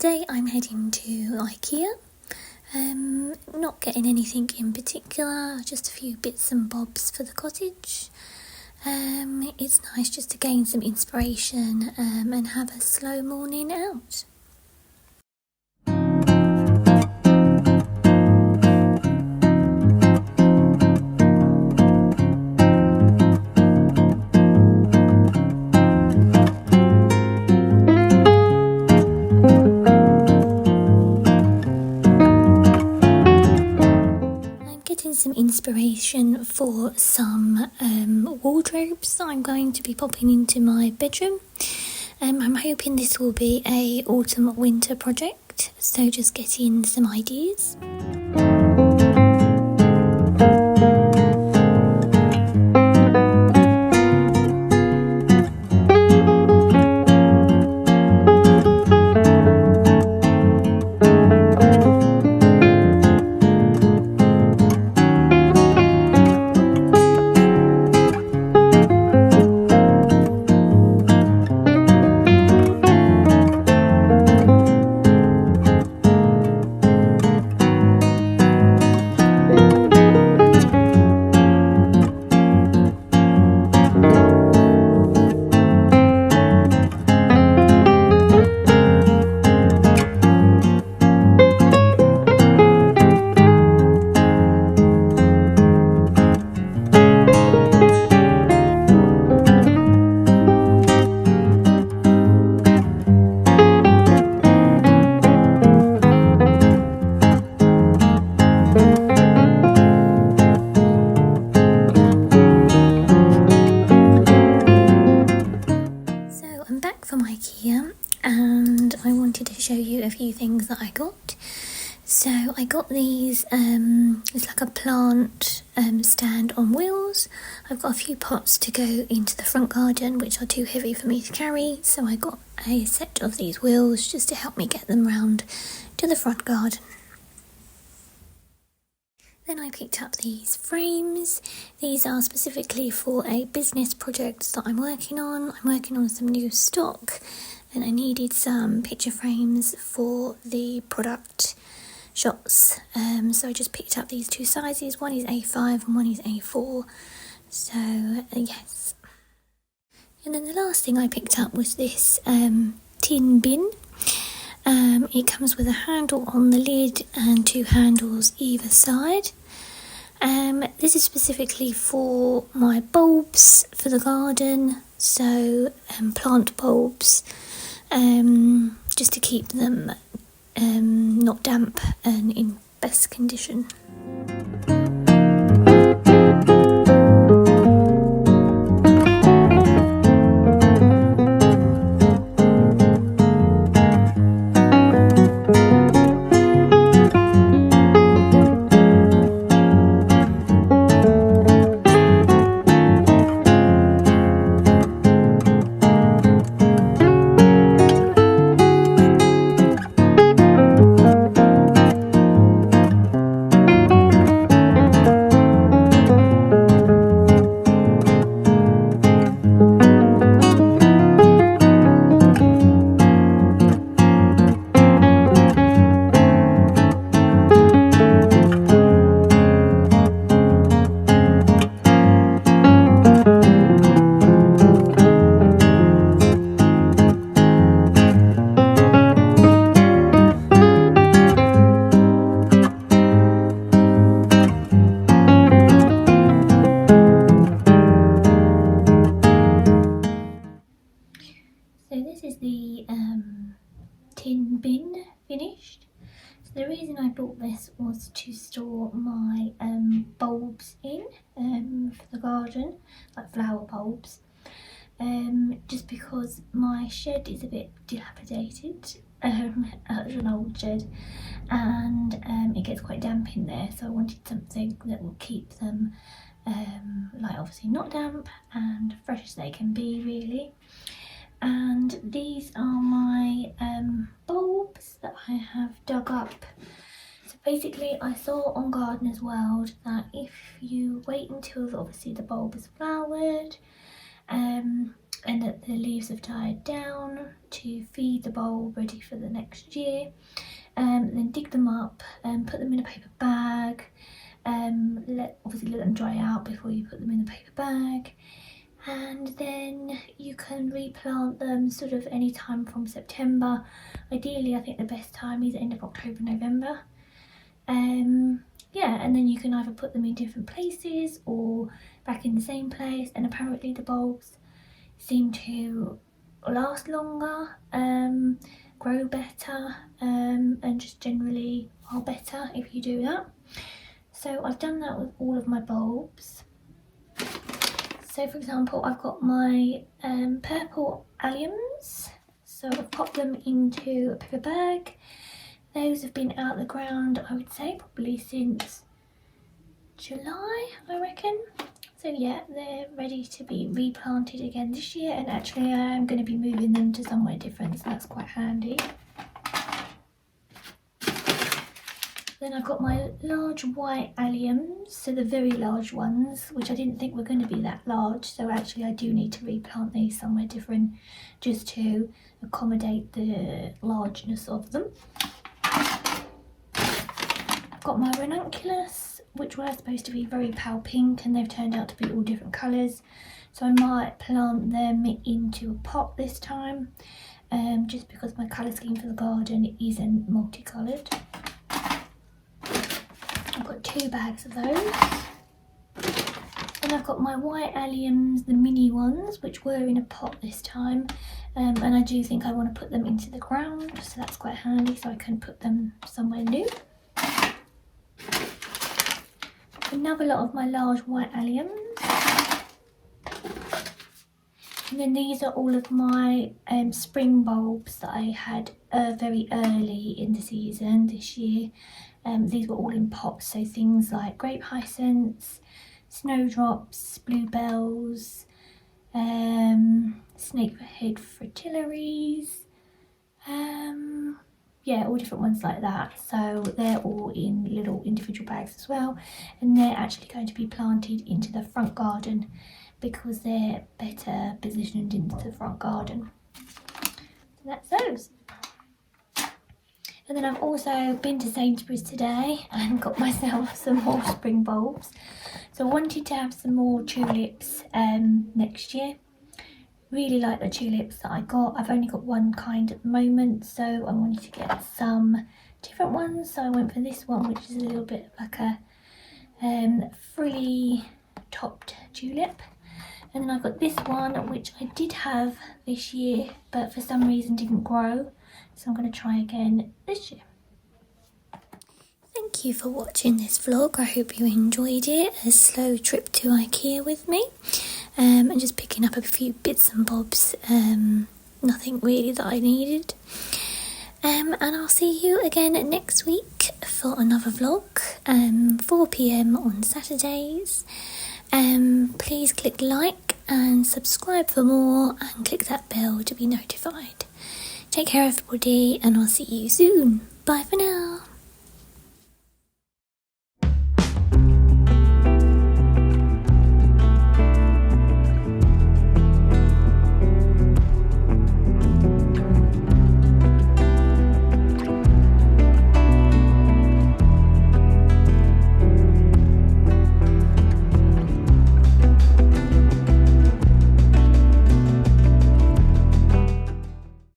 Today I'm heading to Ikea. Not getting anything in particular, just a few bits and bobs for the cottage. It's nice just to gain some inspiration and have a slow morning out. Some inspiration for some wardrobes I'm going to be popping into my bedroom. I'm hoping this will be a autumn winter project, so just getting some ideas. From Ikea, and I wanted to show you a few things that I got. So I got these, it's like a plant stand on wheels. I've got a few pots to go into the front garden which are too heavy for me to carry, so I got a set of these wheels just to help me get them round to the front garden. Then I picked up these frames. These are specifically for a business project that I'm working on. I'm working on some new stock and I needed some picture frames for the product shots. So I just picked up these two sizes. One is A5 and one is A4. So yes. And then the last thing I picked up was this tin bin. It comes with a handle on the lid and two handles either side. This is specifically for my bulbs for the garden, so plant bulbs, just to keep them not damp and in best condition. So this is the tin bin finished. So the reason I bought this was to store my bulbs in for the garden, like flower bulbs. Just because my shed is a bit dilapidated, it's an old shed, and it gets quite damp in there, so I wanted something that will keep them like obviously not damp and fresh as they can be really. And these are my bulbs that I have dug up. So basically I saw on Gardener's World that if you wait until obviously the bulb is flowered, and that the leaves have died down, to feed the bulb ready for the next year. Then dig them up and put them in a paper bag. Obviously let them dry out before you put them in the paper bag, and then you can replant them sort of any time from September. Ideally, I think the best time is end of October, November. Yeah, and then you can either put them in different places or back in the same place, and apparently the bulbs seem to last longer, grow better, and just generally are better if you do that. So I've done that with all of my bulbs. So for example, I've got my purple alliums, so I've popped them into a paper bag. Those have been out of the ground, I would say, probably since July, I reckon. So yeah, they're ready to be replanted again this year, and actually I am going to be moving them to somewhere different, so that's quite handy. Then I've got my large white alliums, so the very large ones, which I didn't think were going to be that large, so actually I do need to replant these somewhere different just to accommodate the largeness of them. I've got my ranunculus, which were supposed to be very pale pink, and they've turned out to be all different colours, so I might plant them into a pot this time, just because my colour scheme for the garden isn't multicoloured. I've got 2 bags of those, and I've got my white alliums, the mini ones, which were in a pot this time, and I do think I want to put them into the ground, so that's quite handy, so I can put them somewhere new. Another lot of my large white alliums, and then these are all of my spring bulbs that I had very early in the season this year. These were all in pots, so things like grape hyacinths, snowdrops, bluebells, snakehead fritillaries, yeah, all different ones like that. So they're all in little individual bags as well, and they're actually going to be planted into the front garden because they're better positioned into the front garden. So that's those. And then I've also been to Sainsbury's today and got myself some more spring bulbs. So I wanted to have some more tulips next year. Really like the tulips that I got. I've only got one kind at the moment, so I wanted to get some different ones. So I went for this one, which is a little bit like a frilly topped tulip. And then I've got this one, which I did have this year, but for some reason didn't grow. So I'm going to try again this year. Thank you for watching this vlog. I hope you enjoyed it. A slow trip to Ikea with me. And just picking up a few bits and bobs. Nothing really that I needed. And I'll see you again next week for another vlog. 4 PM on Saturdays. Please click like and subscribe for more, and click that bell to be notified. Take care everybody, and I'll see you soon. Bye for now.